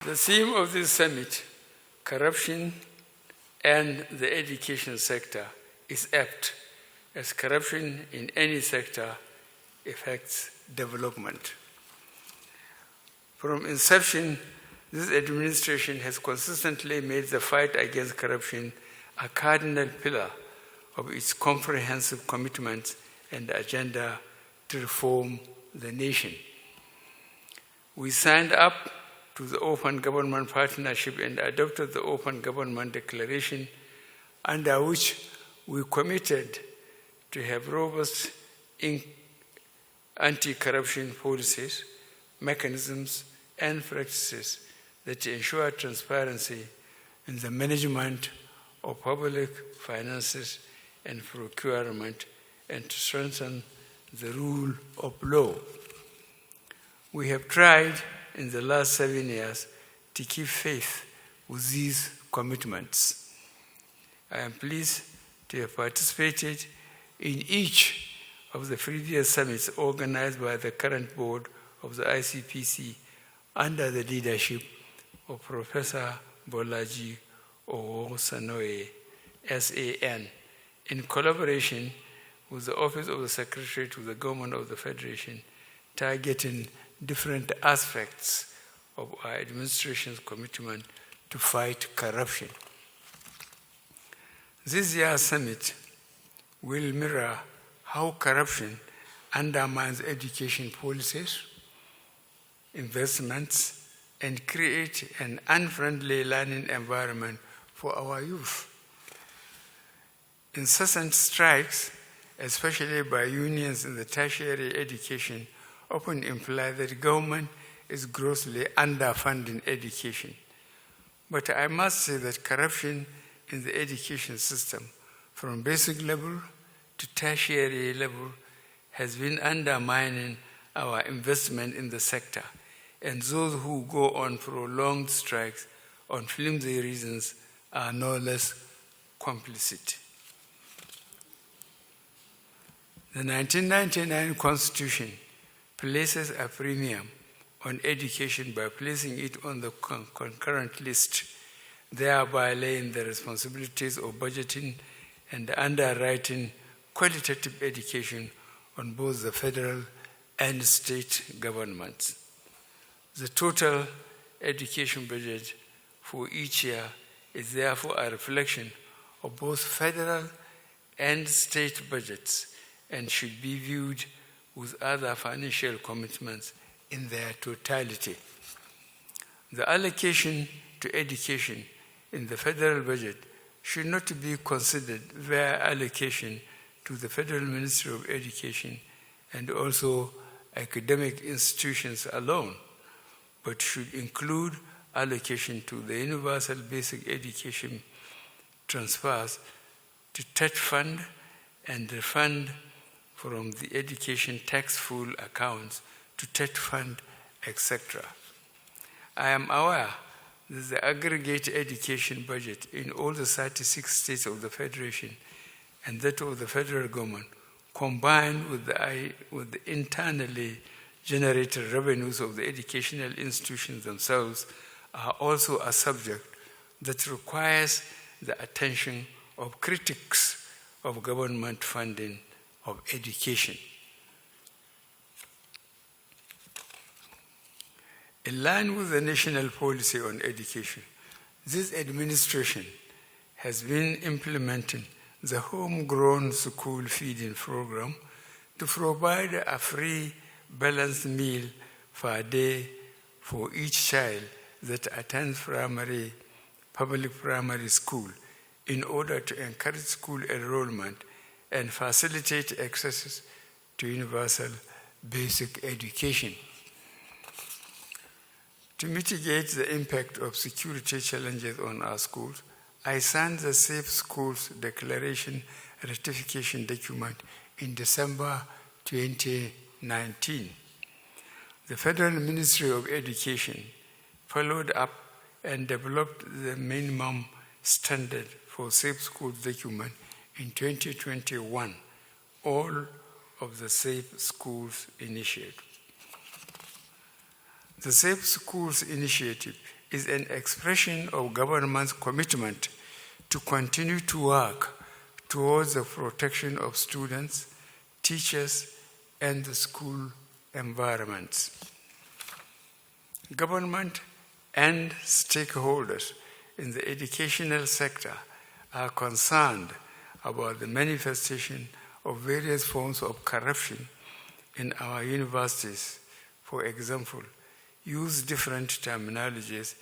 The theme of this summit, corruption and the education sector, is apt, as corruption in any sector affects development. From inception, this administration has consistently made the fight against corruption a cardinal pillar of its comprehensive commitments and agenda to reform the nation. We signed up to the Open Government Partnership and adopted the Open Government Declaration, under which we committed to have robust anti-corruption policies, mechanisms, and practices that ensure transparency in the management of public finances and procurement, and to strengthen the rule of law. We have tried in the last 7 years to keep faith with these commitments. I am pleased to have participated in each of the previous summits organized by the current board of the ICPC under the leadership of Professor Bolaji Owosanoye, SAN, in collaboration with the Office of the Secretary to the Government of the Federation, targeting different aspects of our administration's commitment to fight corruption. This year's summit will mirror how corruption undermines education policies, investments, and create an unfriendly learning environment for our youth. Incessant strikes, especially by unions in the tertiary education, often imply that the government is grossly underfunding education. But I must say that corruption in the education system, from basic level to tertiary level, has been undermining our investment in the sector, and those who go on prolonged strikes on flimsy reasons are no less complicit. The 1999 Constitution places a premium on education by placing it on the concurrent list, thereby laying the responsibilities of budgeting and underwriting qualitative education on both the federal and state governments. The total education budget for each year is therefore a reflection of both federal and state budgets and should be viewed with other financial commitments in their totality. The allocation to education in the federal budget should not be considered via allocation to the Federal Ministry of Education and also academic institutions alone, but should include allocation to the Universal Basic Education transfers to TET fund and refund from the education tax pool accounts to TET fund, etc. I am aware that the aggregate education budget in all the 36 states of the Federation and that of the federal government, combined with the internally generated revenues of the educational institutions themselves, are also a subject that requires the attention of critics of government funding of education. In line with the national policy on education, this administration has been implementing the homegrown school feeding program to provide a free balanced meal per day for each child that attends public primary school in order to encourage school enrollment and facilitate access to universal basic education. To mitigate the impact of security challenges on our schools, I signed the Safe Schools Declaration ratification document in December 2019. The Federal Ministry of Education followed up and developed the minimum standard for Safe Schools document in 2021, all of the Safe Schools Initiative. The Safe Schools Initiative is an expression of government's commitment to continue to work towards the protection of students, teachers, and the school environments. Government and stakeholders in the educational sector are concerned about the manifestation of various forms of corruption in our universities. For example, use different terminologies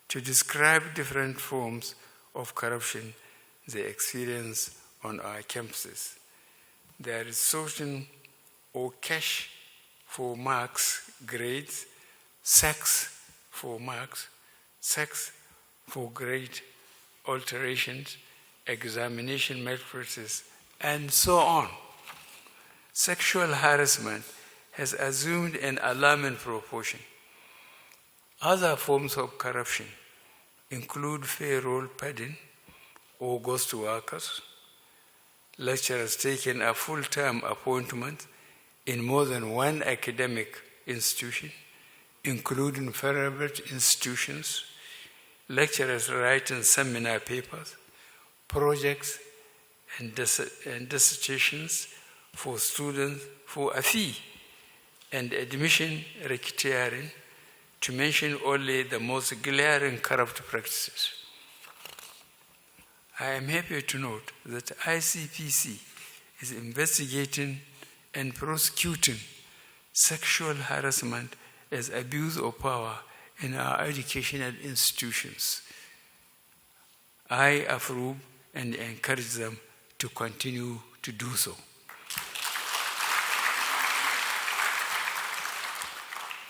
to describe different forms of corruption they experience on our campuses. There is sorting or cash for marks, grades, sex for marks, sex for grade alterations, examination malpractice, and so on. Sexual harassment has assumed an alarming proportion. Other forms of corruption include payroll padding or ghost workers, lecturers taking a full-time appointment in more than one academic institution, including private institutions, lecturers writing seminar papers, projects, and dissertations for students for a fee, and admission racketeering, to mention only the most glaring corrupt practices. I am happy to note that ICPC is investigating and prosecuting sexual harassment as abuse of power in our educational institutions. I approve and encourage them to continue to do so.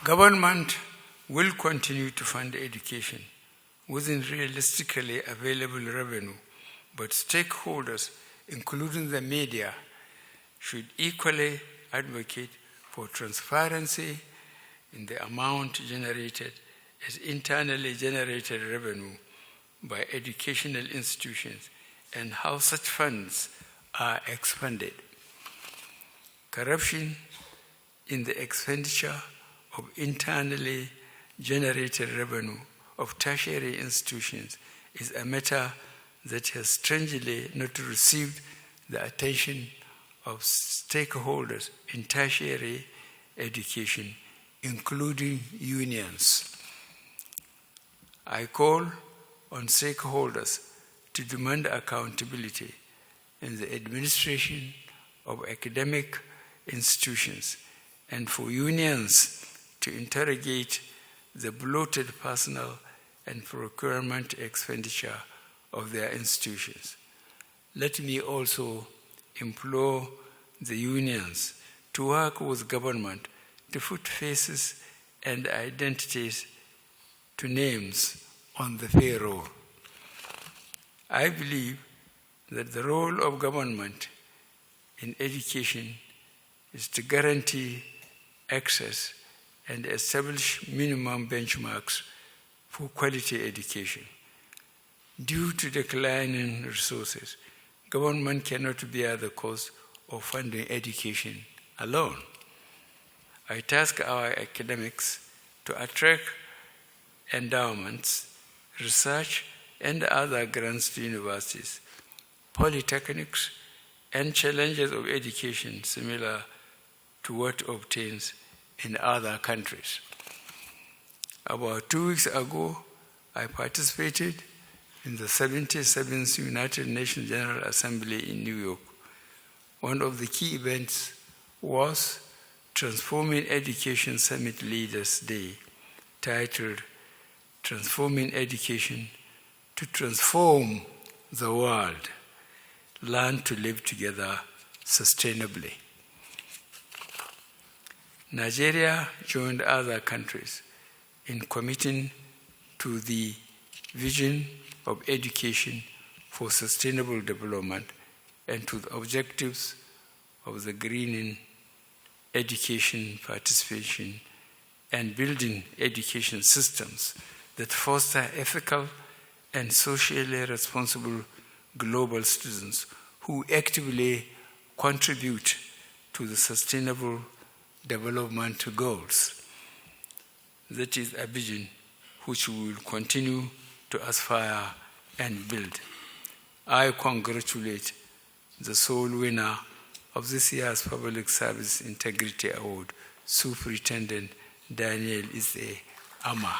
Government will continue to fund education within realistically available revenue, but stakeholders, including the media, should equally advocate for transparency in the amount generated as internally generated revenue by educational institutions and how such funds are expended. Corruption in the expenditure of internally generated revenue of tertiary institutions is a matter that has strangely not received the attention of stakeholders in tertiary education, including unions. I call on stakeholders to demand accountability in the administration of academic institutions and for unions to interrogate the bloated personnel and procurement expenditure of their institutions. Let me also implore the unions to work with government to put faces and identities to names on the payroll. I believe that the role of government in education is to guarantee access and establish minimum benchmarks for quality education. Due to declining resources, government cannot bear the cost of funding education alone. I task our academics to attract endowments, research, and other grants to universities, polytechnics, and challenges of education similar to what obtains in other countries. About 2 weeks ago, I participated in the 77th United Nations General Assembly in New York. One of the key events was Transforming Education Summit Leaders Day, titled Transforming Education to Transform the World, Learn to Live Together Sustainably. Nigeria joined other countries in committing to the vision of education for sustainable development and to the objectives of the greening education participation and building education systems that foster ethical and socially responsible global citizens who actively contribute to the sustainable development goals. That is a vision which we will continue to aspire and build. I congratulate the sole winner of this year's Public Service Integrity Award, Superintendent Daniel Ise Ama.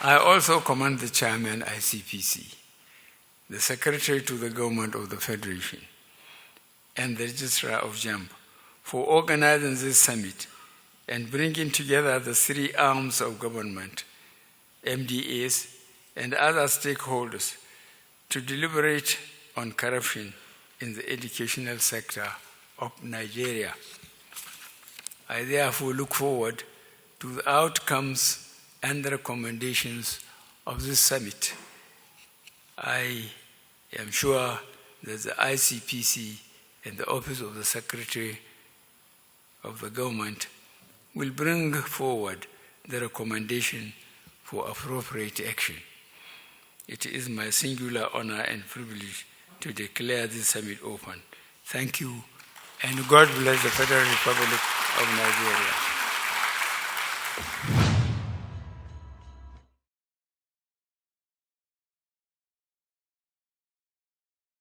I also commend the Chairman ICPC, the Secretary to the Government of the Federation, and the Registrar of JAMB for organizing this summit and bringing together the three arms of government, MDAs, and other stakeholders to deliberate on corruption in the educational sector of Nigeria. I therefore look forward to the outcomes and the recommendations of this summit. I am sure that the ICPC and the Office of the Secretary of the Government will bring forward the recommendation for appropriate action. It is my singular honor and privilege to declare this summit open. Thank you, and God bless the Federal Republic of Nigeria.